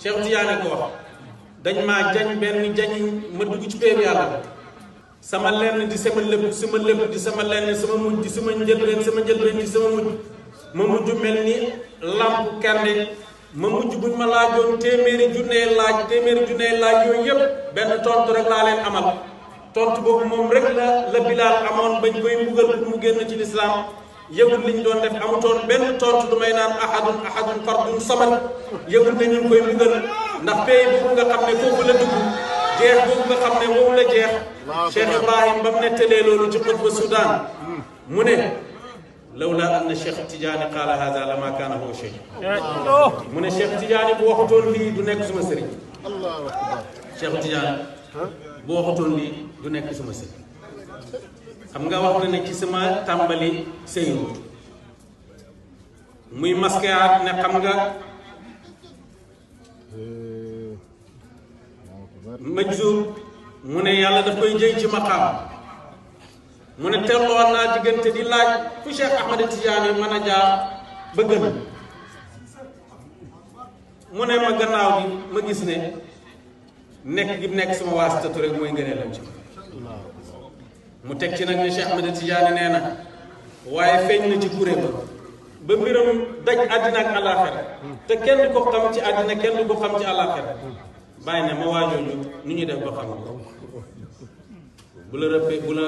Cheikh Tidiane ko wax dañ maa jañ benn jañ ma dugg ci péeb yàlla sama lenn di sama lépp di sama lenn sama mujj di sama njëlbeen di sama mujj ma mujj mel ni lamp kende ma mujj buñ ma laajoon téeméeri junnee laaj yooyu yëpp benn tontu rek laa leen amal tontu boobu moom rek la Bilaal amoon bañ koy mbugal pour mu génn ci lislaam yëgul li ñu doon def amutoon benn tontu du may naan ahadun fardun samad yëgul ne ñu ngi koy mbugal ndax pays boobu nga xam ne foofu la dugg jeex boobu nga xam ne foofu la jeex Cheikh Ibrahim ba mu nettalee loolu ci xutba Soudan mu ne lawla anna Cheikh Tidiane qaala hada lama kaana huwa cheikh mu ne Cheikh Tidiane bu waxutoon lii du nekk suma sëriñ Cheikh Tidiane bu waxutoon lii du nekk suma sëriñ xam nga wax na ne ci sama tàmbali sëyru muy maskeyaat ne xam nga majzub mu ne yàlla daf koy jëy ci maqaam mu ne telloon naa diggante di laaj fu Cheikh Ahmad Tidiane mën a jaar ba gën mu ne ma gannaaw gi ma gis ne nekk gi nekk sama waasitatu rek mooy ngëneelam ci mu teg ci nag ne Cheikh Ahmad Tidiane nee na waaye feeñ na ci kuré ba mbiram daj àddina ak àllaaxira te kenn du ko xam ci àddina kenn du ko xam ci àllaaxira bàyyi ne ma waajooju nu ñuy def ba xam bu la rëppee bu la